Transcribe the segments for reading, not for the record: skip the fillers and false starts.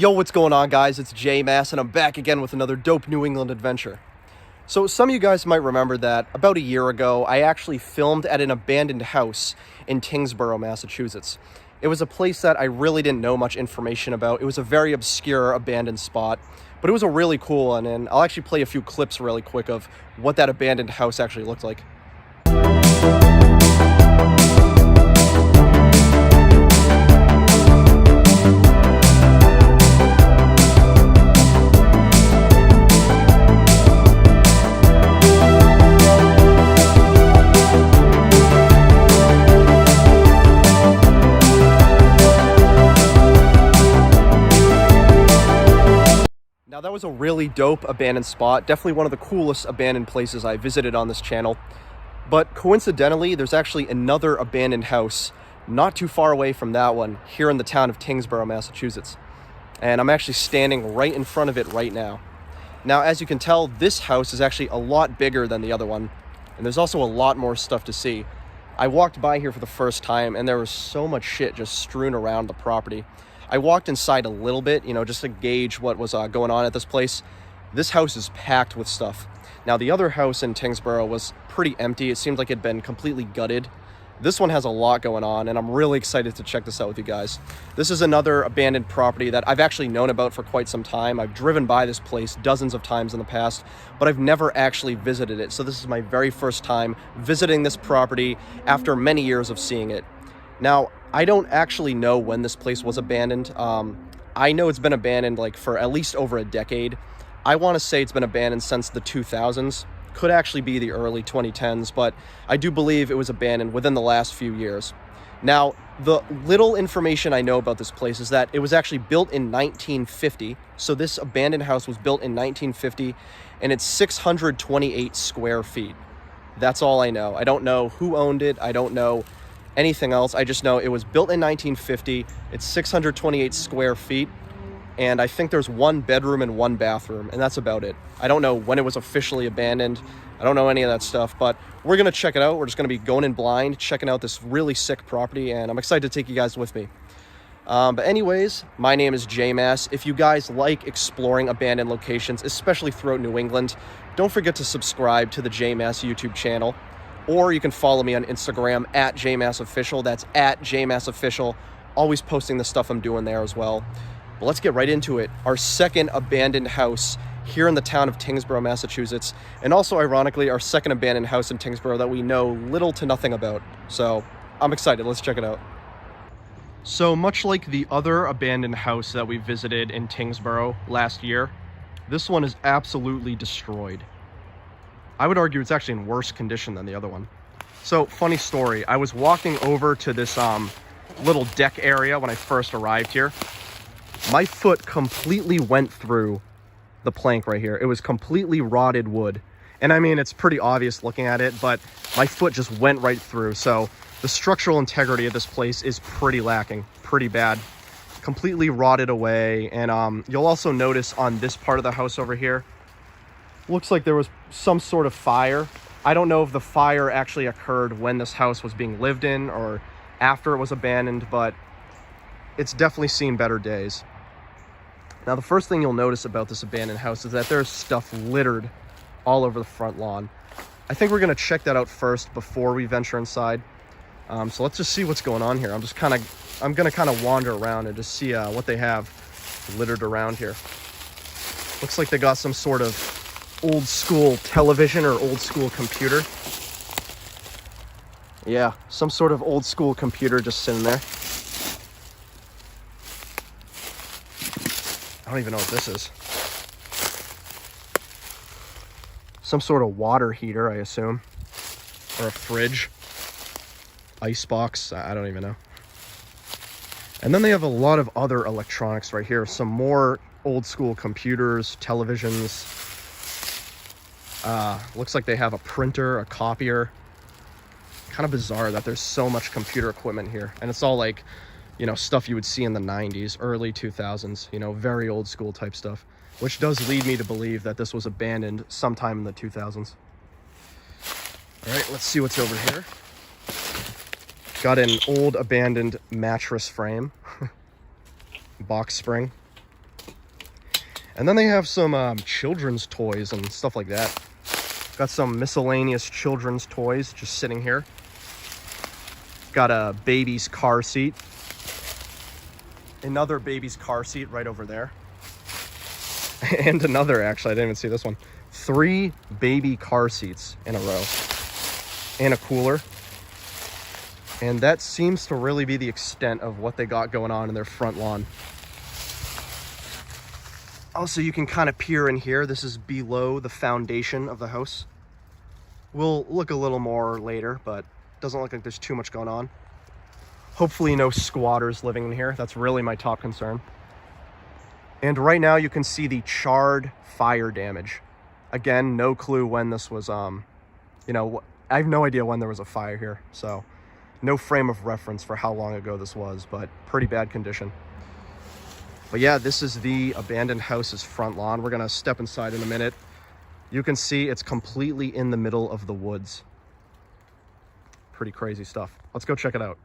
Yo, what's going on, guys? It's J Mass, and I'm back again with another dope New England adventure. So some of you guys might remember that about a year ago, I actually filmed at an abandoned house in Tyngsboro, Massachusetts. It was a place that I really didn't know much information about. It was a very obscure abandoned spot, but it was a really cool one, and I'll actually play a few clips really quick of what that abandoned house actually looked like. Now that was a really dope abandoned spot, definitely one of the coolest abandoned places I visited on this channel. But coincidentally, there's actually another abandoned house not too far away from that one here in the town of Tyngsboro, Massachusetts. And I'm actually standing right in front of it right now. Now, as you can tell, this house is actually a lot bigger than the other one, and there's also a lot more stuff to see. I walked by here for the first time, and there was so much shit just strewn around the property. I walked inside a little bit, just to gauge what was going on at this place. This house is packed with stuff. Now, the other house in Tyngsboro was pretty empty. It seemed like it'd been completely gutted. This one has a lot going on, and I'm really excited to check this out with you guys. This is another abandoned property that I've actually known about for quite some time. I've driven by this place dozens of times in the past, but I've never actually visited it. So this is my very first time visiting this property after many years of seeing it. Now, I don't actually know when this place was abandoned. I know it's been abandoned for at least over a decade. I want to say it's been abandoned since the 2000s. Could actually be the early 2010s, but I do believe it was abandoned within the last few years. Now, the little information I know about this place is that it was actually built in 1950. So this abandoned house was built in 1950, and it's 628 square feet. That's all I know. I don't know who owned it. I don't know anything else. I just know it was built in 1950. It's 628 square feet, and I think there's one bedroom and one bathroom, and that's about it. I don't know when it was officially abandoned. I don't know any of that stuff, but we're gonna check it out. We're just gonna be going in blind, checking out this really sick property, and I'm excited to take you guys with me. But anyways, my name is J Mass. If you guys like exploring abandoned locations, especially throughout New England, don't forget to subscribe to the J Mass YouTube channel. Or you can follow me on Instagram at JMassOfficial. That's at JMassOfficial. Always posting the stuff I'm doing there as well. But let's get right into it. Our second abandoned house here in the town of Tyngsboro, Massachusetts. And also, ironically, our second abandoned house in Tyngsboro that we know little to nothing about. So I'm excited. Let's check it out. So much like the other abandoned house that we visited in Tyngsboro last year, this one is absolutely destroyed. I would argue it's actually in worse condition than the other one. So, funny story. I was walking over to this little deck area when I first arrived here. My foot completely went through the plank right here. It was completely rotted wood. And I mean, it's pretty obvious looking at it, but my foot just went right through. So the structural integrity of this place is pretty lacking, pretty bad. Completely rotted away. And you'll also notice on this part of the house over here, looks like there was some sort of fire. I don't know if the fire actually occurred when this house was being lived in or after it was abandoned, but it's definitely seen better days. Now, the first thing you'll notice about this abandoned house is that there's stuff littered all over the front lawn. I think we're gonna check that out first before we venture inside. So let's just see what's going on here. I'm gonna kind of wander around and just see what they have littered around here. Looks like they got some sort of old school television or old school computer. Yeah, some sort of old school computer just sitting there. I don't even know what this is. Some sort of water heater, I assume. Or a fridge. Ice box, I don't even know. And then they have a lot of other electronics right here. Some more old school computers, televisions. Looks like they have a printer, a copier. Kind of bizarre that there's so much computer equipment here. And it's all stuff you would see in the 90s, early 2000s, very old school type stuff. Which does lead me to believe that this was abandoned sometime in the 2000s. All right, let's see what's over here. Got an old abandoned mattress frame. Box spring. And then they have some children's toys and stuff like that. Got some miscellaneous children's toys just sitting here. Got a baby's car seat. Another baby's car seat right over there. And another, actually, I didn't even see this one. 3 baby car seats in a row. And a cooler. And that seems to really be the extent of what they got going on in their front lawn. Also, you can kind of peer in here. This is below the foundation of the house. We'll look a little more later, but doesn't look like there's too much going on. Hopefully no squatters living in here. That's really my top concern. And right now you can see the charred fire damage. Again, no clue when this was, you know, I have no idea when there was a fire here. So no frame of reference for how long ago this was, but pretty bad condition. But yeah, this is the abandoned house's front lawn. We're gonna step inside in a minute. You can see it's completely in the middle of the woods. Pretty crazy stuff. Let's go check it out.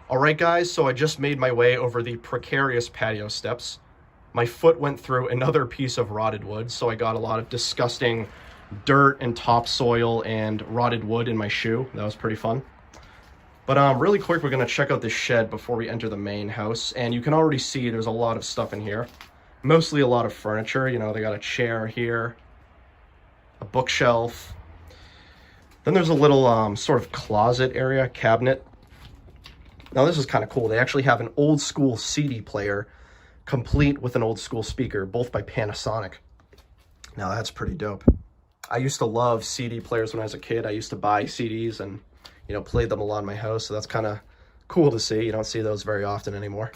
All right, guys, so I just made my way over the precarious patio steps. My foot went through another piece of rotted wood, so I got a lot of disgusting dirt and topsoil and rotted wood in my shoe. That was pretty fun. But really quick, we're gonna check out this shed before we enter the main house. And you can already see there's a lot of stuff in here. Mostly a lot of furniture. You know, they got a chair here, a bookshelf. Then there's a little sort of closet area, cabinet. Now this is kind of cool. They actually have an old school CD player complete with an old school speaker, both by Panasonic. Now that's pretty dope. I used to love CD players when I was a kid. I used to buy CDs and, you know, played them a lot in my house. So that's kind of cool to see. You don't see those very often anymore.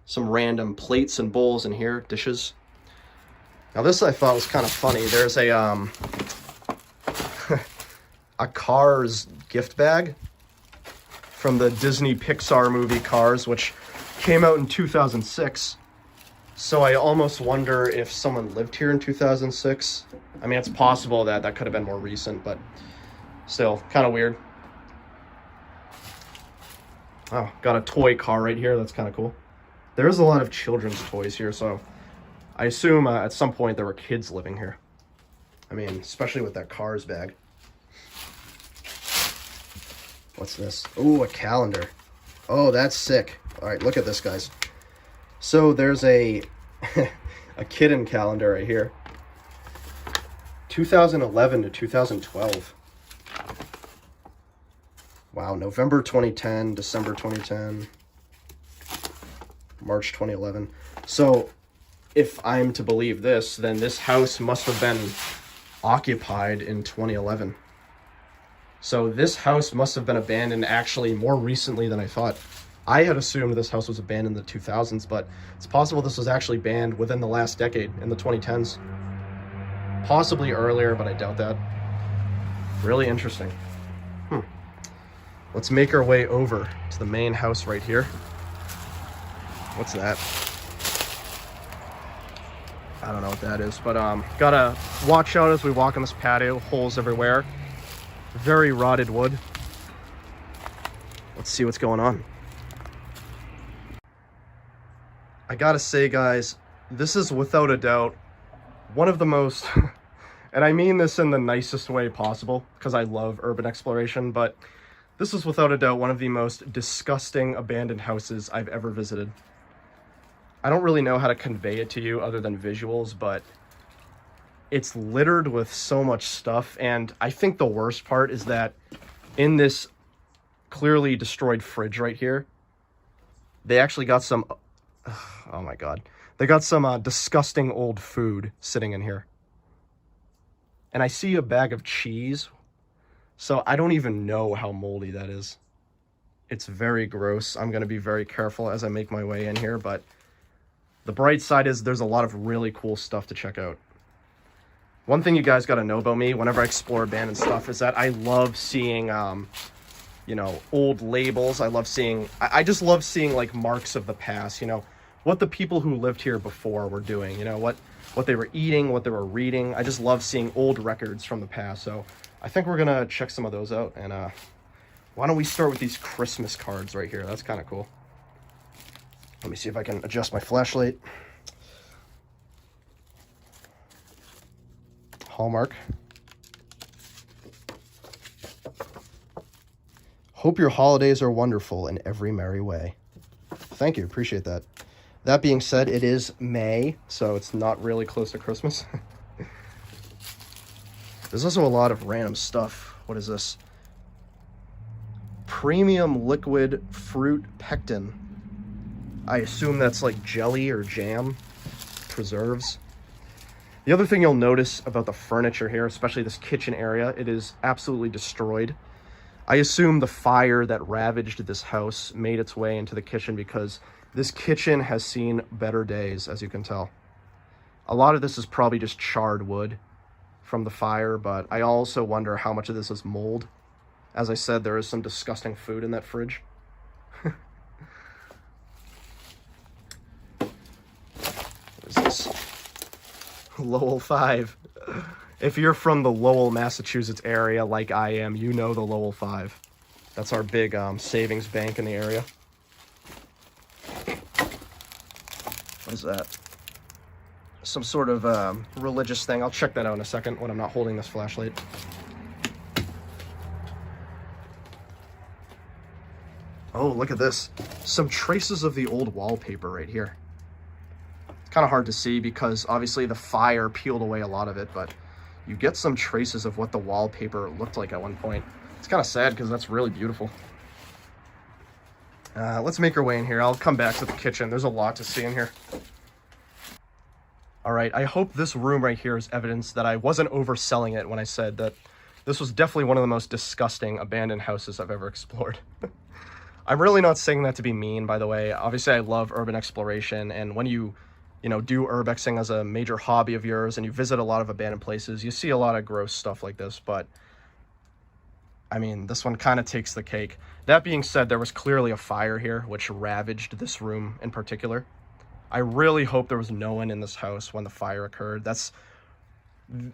Some random plates and bowls in here, dishes. Now this I thought was kind of funny. There's a a Cars gift bag from the Disney Pixar movie Cars, which came out in 2006. So I almost wonder if someone lived here in 2006. I mean, it's possible that that could have been more recent, but still kind of weird. Oh, got a toy car right here. That's kind of cool. There's a lot of children's toys here, so I assume at some point there were kids living here. I mean, especially with that Cars bag. What's this? Oh, a calendar. Oh, that's sick. All right, look at this, guys. So there's a a kitten calendar right here. 2011 to 2012. Wow, November 2010, December 2010, March 2011. So if I'm to believe this, then this house must have been occupied in 2011. So this house must have been abandoned actually more recently than I thought. I had assumed this house was abandoned in the 2000s, but it's possible this was actually banned within the last decade, in the 2010s. Possibly earlier, but I doubt that. Really interesting. Let's make our way over to the main house right here. What's that? I don't know what that is, but gotta watch out as we walk on this patio. Holes everywhere. Very rotted wood. Let's see what's going on. I gotta say, guys, this is without a doubt one of the most, and I mean this in the nicest way possible, because I love urban exploration, but this is without a doubt one of the most disgusting abandoned houses I've ever visited. I don't really know how to convey it to you other than visuals, but it's littered with so much stuff. And I think the worst part is that in this clearly destroyed fridge right here, they actually got some, oh my God, they got some disgusting old food sitting in here. And I see a bag of cheese, so I don't even know how moldy that is. It's very gross. I'm going to be very careful as I make my way in here, but the bright side is there's a lot of really cool stuff to check out. One thing you guys got to know about me whenever I explore abandoned stuff is that I love seeing, you know, old labels. I love seeing, I just love seeing like marks of the past, you know, what the people who lived here before were doing, you know, what they were eating, what they were reading. I just love seeing old records from the past. So I think we're going to check some of those out. And why don't we start with these Christmas cards right here? That's kind of cool. Let me see if I can adjust my flashlight. Hallmark. Hope your holidays are wonderful in every merry way. Thank you, appreciate that. That being said, it is May, so it's not really close to Christmas. There's also a lot of random stuff. What is this? Premium liquid fruit pectin. I assume that's like jelly or jam, preserves. The other thing you'll notice about the furniture here, especially this kitchen area, it is absolutely destroyed. I assume the fire that ravaged this house made its way into the kitchen because this kitchen has seen better days, as you can tell. A lot of this is probably just charred wood from the fire, but I also wonder how much of this is mold. As I said, there is some disgusting food in that fridge. What is this? Lowell 5. If you're from the Lowell, Massachusetts area like I am, you know the Lowell 5. That's our big savings bank in the area. What is that? Some sort of religious thing. I'll check that out in a second when I'm not holding this flashlight. Oh, look at this. Some traces of the old wallpaper right here. It's kind of hard to see because obviously the fire peeled away a lot of it, but you get some traces of what the wallpaper looked like at one point. It's kind of sad because that's really beautiful. Let's make our way in here. I'll come back to the kitchen. There's a lot to see in here. All right, I hope this room right here is evidence that I wasn't overselling it when I said that this was definitely one of the most disgusting abandoned houses I've ever explored. I'm really not saying that to be mean, by the way. Obviously, I love urban exploration, and when you do urbexing as a major hobby of yours and you visit a lot of abandoned places, you see a lot of gross stuff like this, but I mean, this one kind of takes the cake. That being said, there was clearly a fire here, which ravaged this room in particular. I really hope there was no one in this house when the fire occurred.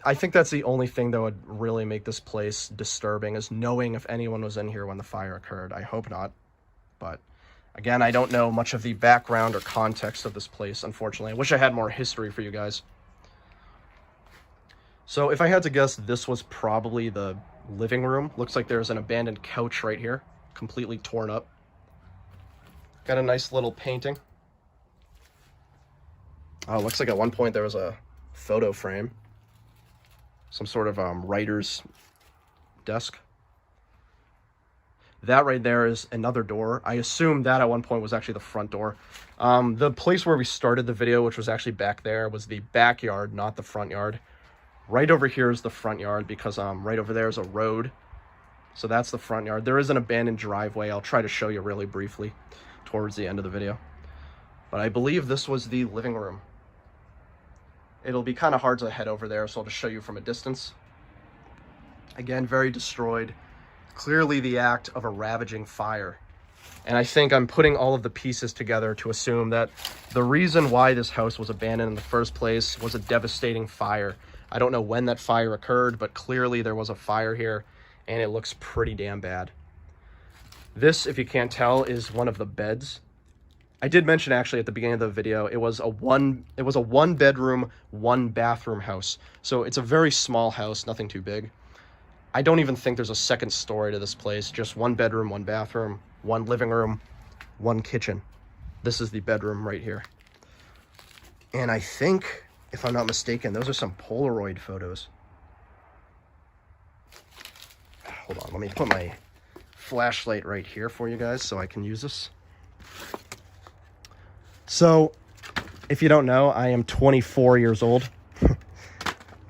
I think that's the only thing that would really make this place disturbing, is knowing if anyone was in here when the fire occurred. I hope not, but again, I don't know much of the background or context of this place, unfortunately. I wish I had more history for you guys. So if I had to guess, this was probably the living room. Looks like there's an abandoned couch right here, completely torn up. Got a nice little painting. Oh, looks like at one point there was a photo frame. Some sort of writer's desk. That right there is another door. I assume that at one point was actually the front door. The place where we started the video, which was actually back there, was the backyard, not the front yard. Right over here is the front yard because right over there is a road. So that's the front yard. There is an abandoned driveway. I'll try to show you really briefly towards the end of the video. But I believe this was the living room. It'll be kind of hard to head over there, so I'll just show you from a distance. Again, very destroyed. Clearly the act of a ravaging fire. And I think I'm putting all of the pieces together to assume that the reason why this house was abandoned in the first place was a devastating fire. I don't know when that fire occurred, but clearly there was a fire here, and it looks pretty damn bad. This, if you can't tell, is one of the beds. I did mention actually at the beginning of the video, it was a one bedroom, one bathroom house. So it's a very small house, nothing too big. I don't even think there's a second story to this place, just one bedroom, one bathroom, one living room, one kitchen. This is the bedroom right here. And I think, if I'm not mistaken, those are some Polaroid photos. Hold on, let me put my flashlight right here for you guys so I can use this. So, if you don't know, I am 24 years old.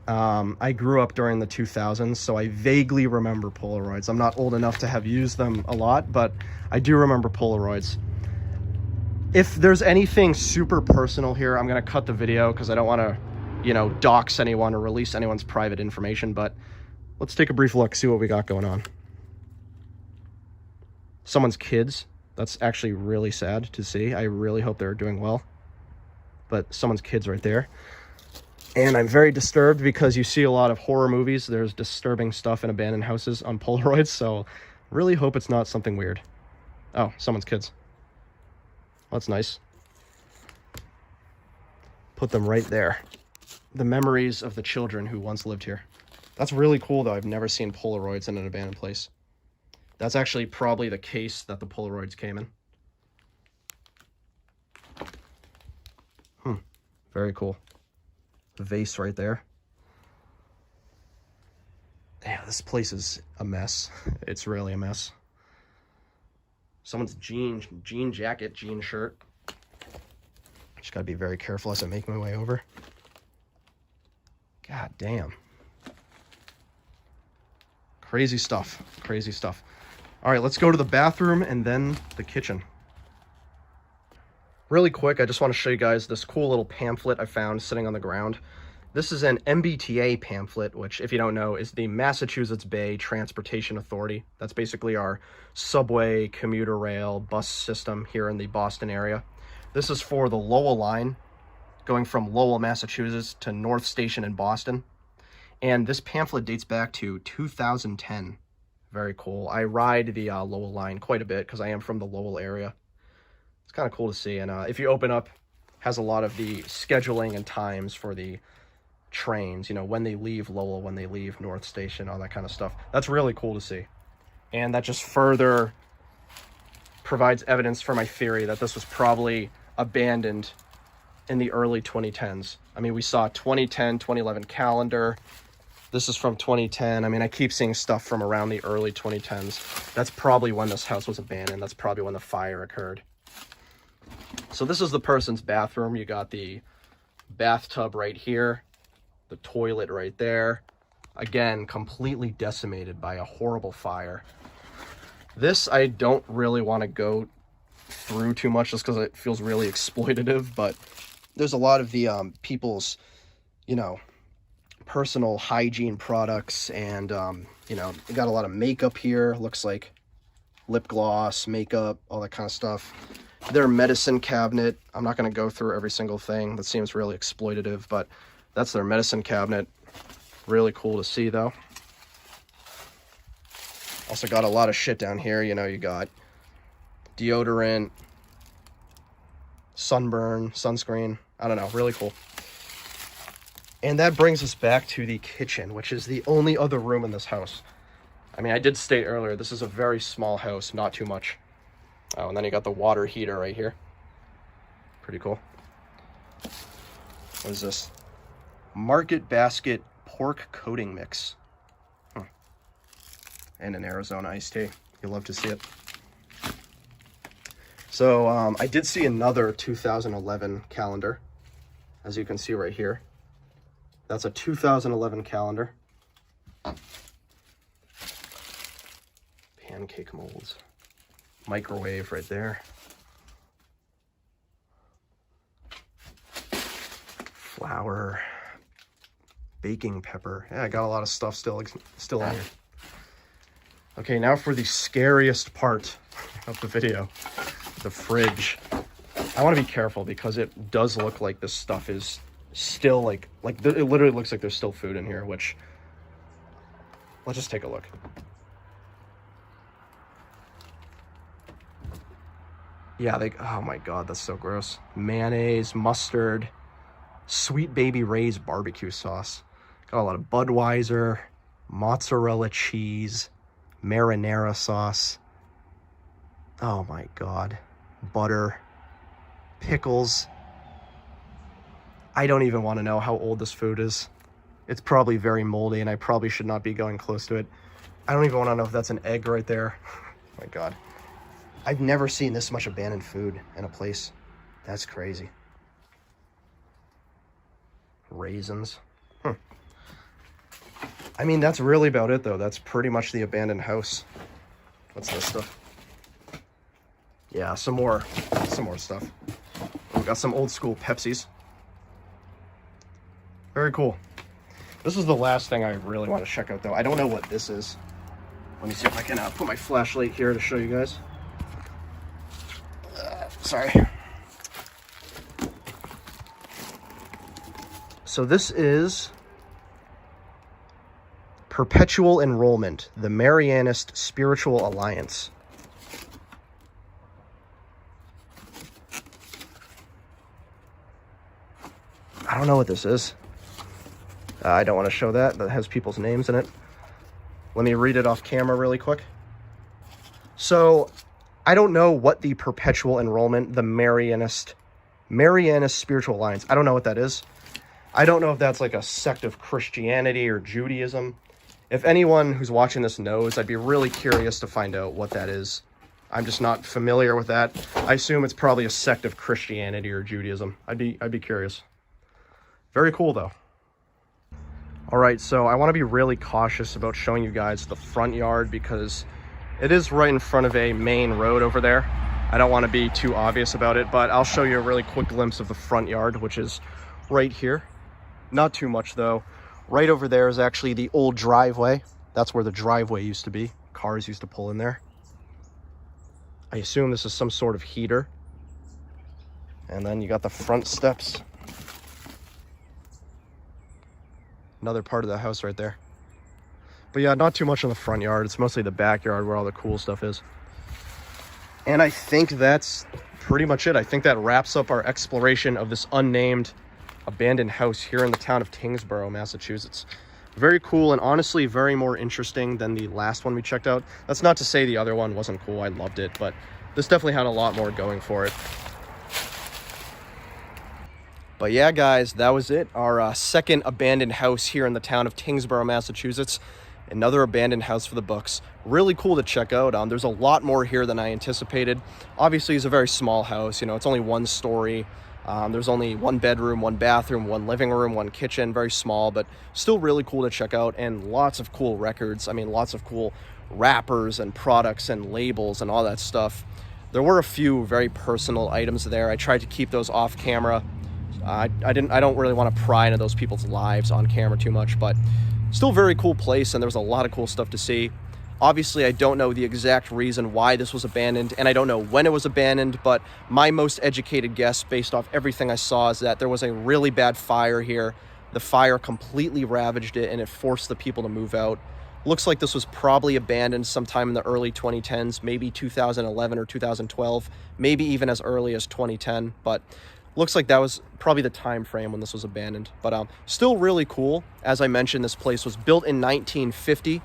I grew up during the 2000s, so I vaguely remember Polaroids. I'm not old enough to have used them a lot, but I do remember Polaroids. If there's anything super personal here, I'm going to cut the video because I don't want to, dox anyone or release anyone's private information, but let's take a brief look, see what we got going on. Someone's kids. That's actually really sad to see. I really hope they're doing well. But someone's kids right there. And I'm very disturbed because you see a lot of horror movies. There's disturbing stuff in abandoned houses on Polaroids, so really hope it's not something weird. Oh, someone's kids. Well, that's nice. put them right there. The memories of the children who once lived here. That's really cool, though. I've never seen Polaroids in an abandoned place. That's actually probably the case that the Polaroids came in. Very cool. The vase right there. Yeah, this place is a mess. It's really a mess. Someone's jean jacket, jean shirt. Just gotta be very careful as I make my way over. God damn. Crazy stuff. Crazy stuff. All right, let's go to the bathroom and then the kitchen. Really quick, I just want to show you guys this cool little pamphlet I found sitting on the ground. This is an MBTA pamphlet, which, if you don't know, is the Massachusetts Bay Transportation Authority. That's basically our subway, commuter rail, bus system here in the Boston area. This is for the Lowell line, going from Lowell, Massachusetts to North Station in Boston. And this pamphlet dates back to 2010. Very cool. I ride the Lowell line quite a bit because I am from the Lowell area. It's kind of cool to see. And if you open up, has a lot of the scheduling and times for the trains, you know, when they leave Lowell, when they leave North Station, all that kind of stuff. That's really cool to see. And that just further provides evidence for my theory that this was probably abandoned in the early 2010s. I mean, we saw 2010, 2011 calendar. This is from 2010. I mean, I keep seeing stuff from around the early 2010s. That's probably when this house was abandoned. That's probably when the fire occurred. So this is the person's bathroom. You got the bathtub right here, the toilet right there. Again, completely decimated by a horrible fire. This I don't really want to go through too much just because it feels really exploitative, but there's a lot of the people's, you know, personal hygiene products, and you know, they got a lot of makeup here. Looks like lip gloss, makeup, all that kind of stuff. Their medicine cabinet, I'm not going to go through every single thing. That seems really exploitative, but that's their medicine cabinet. Really cool to see, though. Also got a lot of shit down here. You know, you got deodorant, sunburn, sunscreen. I don't know, really cool. And that brings us back to the kitchen, which is the only other room in this house. I mean, I did state earlier, this is a very small house, not too much. Oh, and then you got the water heater right here. Pretty cool. What is this? Market Basket pork coating mix. And an Arizona iced tea. You'll love to see it. So I did see another 2011 calendar, as you can see right here. That's a 2011 calendar. Pancake molds. Microwave right there. Flour. Baking pepper. Yeah, I got a lot of stuff still in here. Okay, now for the scariest part of the video. The fridge. I want to be careful because it does look like this stuff is still it literally looks like there's still food in here, which, let's just take a look. Yeah, oh my god, that's so gross. Mayonnaise, mustard, Sweet Baby Ray's barbecue sauce. Got a lot of Budweiser, mozzarella cheese, marinara sauce. Oh my god. Butter, pickles. I don't even want to know how old this food is. It's probably very moldy, and I probably should not be going close to it. I don't even want to know if that's an egg right there. Oh my god. I've never seen this much abandoned food in a place. That's crazy. Raisins. I mean, that's really about it, though. That's pretty much the abandoned house. What's this stuff? Yeah, some more stuff. We got some old school Pepsis. Very cool. This is the last thing I really want to check out, though. I don't know what this is. Let me see if I can put my flashlight here to show you guys. Sorry. So this is Perpetual Enrollment, the Marianist Spiritual Alliance. don't know what this is. I don't want to show that. That has people's names in it. Let me read it off camera really quick. So I don't know what the Perpetual Enrollment, the Marianist Spiritual Alliance, I don't know what that is. I don't know if that's like a sect of Christianity or Judaism. If anyone who's watching this knows, I'd be really curious to find out what that is. I'm just not familiar with that. I assume it's probably a sect of Christianity or Judaism. I'd be curious. Very cool though. All right, so I want to be really cautious about showing you guys the front yard because it is right in front of a main road over there. I don't want to be too obvious about it, but I'll show you a really quick glimpse of the front yard, which is right here. Not too much though. Right over there is actually the old driveway. That's where the driveway used to be. Cars used to pull in there. I assume this is some sort of heater. And then you got the front steps. Another part of the house right there. But yeah, not too much in the front yard. It's mostly the backyard where all the cool stuff is. And I think that's pretty much it. I think that wraps up our exploration of this unnamed abandoned house here in the town of Tyngsboro, Massachusetts. Very cool and honestly very more interesting than the last one we checked out. That's not to say the other one wasn't cool. I loved it, but this definitely had a lot more going for it. But yeah, guys, that was it. Our second abandoned house here in the town of Tyngsboro, Massachusetts. Another abandoned house for the books. Really cool to check out. There's a lot more here than I anticipated. Obviously, it's a very small house. You know, it's only one story. There's only one bedroom, one bathroom, one living room, one kitchen. Very small, but still really cool to check out. And lots of cool records. I mean, lots of cool wrappers and products and labels and all that stuff. There were a few very personal items there. I tried to keep those off camera. I don't really want to pry into those people's lives on camera too much, but still very cool place, and there was a lot of cool stuff to see. Obviously, I don't know the exact reason why this was abandoned, and I don't know when it was abandoned, but my most educated guess based off everything I saw is that there was a really bad fire here. The fire completely ravaged it, and it forced the people to move out. Looks like this was probably abandoned sometime in the early 2010s, maybe 2011 or 2012, maybe even as early as 2010, but looks like that was probably the time frame when this was abandoned. But still really cool. As I mentioned, this place was built in 1950.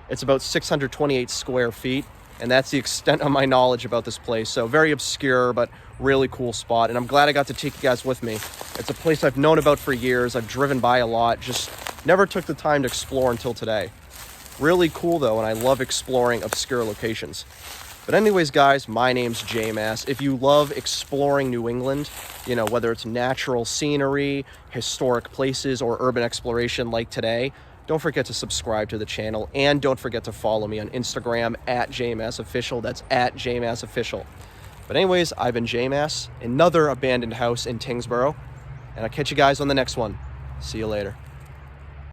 It's about 628 square feet, and that's the extent of my knowledge about this place. So very obscure, but really cool spot, and I'm glad I got to take you guys with me. It's a place I've known about for years. I've driven by a lot, just never took the time to explore until today. Really cool though, and I love exploring obscure locations. But anyways, guys, my name's J-Mass. If you love exploring New England, you know, whether it's natural scenery, historic places, or urban exploration like today, don't forget to subscribe to the channel, and don't forget to follow me on Instagram at JMassOfficial. That's at JMassOfficial. But anyways, I've been J-Mass, another abandoned house in Tyngsboro, and I'll catch you guys on the next one. See you later.